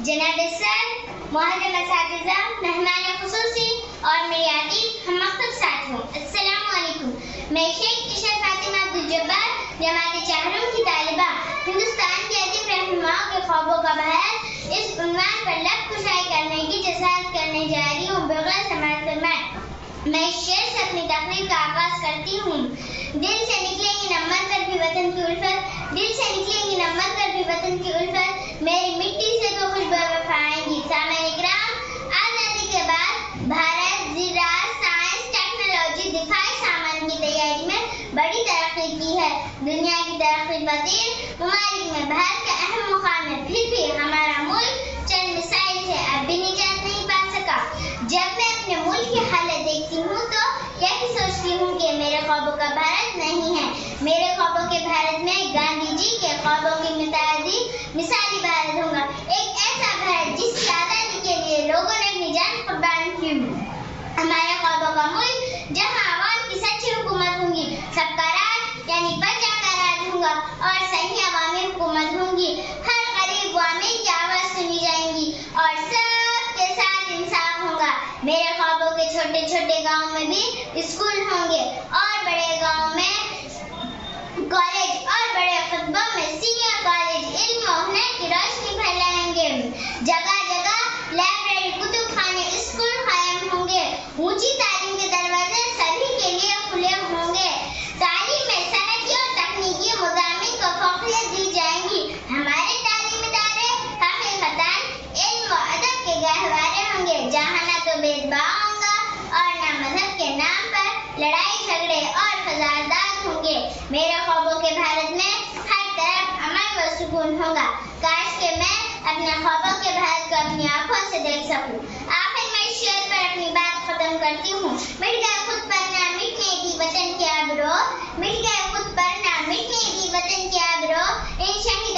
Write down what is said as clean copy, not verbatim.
جناب سر، محترم اساتذہ، مہمان خصوصی اور میری عزیز ہم مکتب ساتھیوں، السلام علیکم۔ میں شیخ اشرف فاطمہ عبدالجبار، جماعت چہارم کی طالبہ، ہندوستان کے عظیم رہنماؤں کے خوابوں کا بحث اس عنوان پر لب کشائی کرنے کی جسارت کرنے جا رہی ہوں۔ بغیر سماعت فرمائیں، میں اس شعر سے اپنی تقریر کا آغاز کرتی ہوں۔ دل سے نکلیں گی نمت پر بھی وطن کی الفت، دل سے نکلیں گی نمت پر بھی وطن کی الفت، میری مٹی سے تو خوشبو وفا آئیں گی۔ سامعین اکرام، آزادی کے بعد بھارت زراعت، سائنس، ٹیکنالوجی، دفاعی سامان کی تیاری میں بڑی ترقی کی ہے۔ دنیا کی ترقی پذیر ممالک میں بھارت کا اہم مقام ہے، پھر بھی ہمارا ملک چند مسائل سے اب بھی نجات نہیں پا سکا۔ جب میں اپنے ملک کی حالت دیکھتی ہوں تو یہی سوچتی ہوں کہ میرے خوابوں کا بھارت نہیں ہے۔ میرے خوابوں کے بھارت میں گاندھی جی کے خوابوں کی مثالی بھارت ہوگا، ایک ایسا بھارت جس کی آزادی کے لیے لوگوں نے اپنی جان قربان کی۔ ہمارے خوابوں کا ملک جہاں عوام کی سچی حکومت ہوں گی، سب کا راج یعنی پرجا کا راج ہوگا اور صحیح عوامی حکومت ہوں گی، ہر غریب و امیر کی آواز سنی جائیں گی اور سب کے ساتھ انصاف ہوگا۔ میرے خوابوں کے چھوٹے چھوٹے گاؤں میں بھی اسکول ہوں گے اور بڑے گاؤں میں کالج اور بڑے قصبوں میں سینئر کالج، علم و ہنر کی روشنی پھیلائیں گے۔ جگہ جگہ لائبریری، کتب خانے، اسکول قائم ہوں گے، اونچی تعلیم کے دروازے سبھی کے لیے کھلے ہوں گے، تعلیم میں صنعتی اور تکنیکی مضامین کو فوقیت دی جائیں گی۔ ہمارے تعلیمی ادارے حقیقتاً علم و ادب کے گہوارے ہوں گے، جہاں نہ تو بھید بھاؤ ہوگا اور نہ مذہب کے نام پر لڑائی جھگڑے اور فسادات ہوں گے۔ میرے خوابوں کے بھارت میں ہر طرف امن و سکون ہوگا۔ کاش کہ میں اپنے خوابوں کے بھارت کو اپنی آنکھوں سے دیکھ سکوں۔ آخر میں اس شعر پر اپنی بات ختم کرتی ہوں۔ مٹ گئے خود پر نہ مٹنے دی وطن کے آبرو، مٹ گئے خود پر نہ مٹنے دی وطن کے آبرو، ان شہید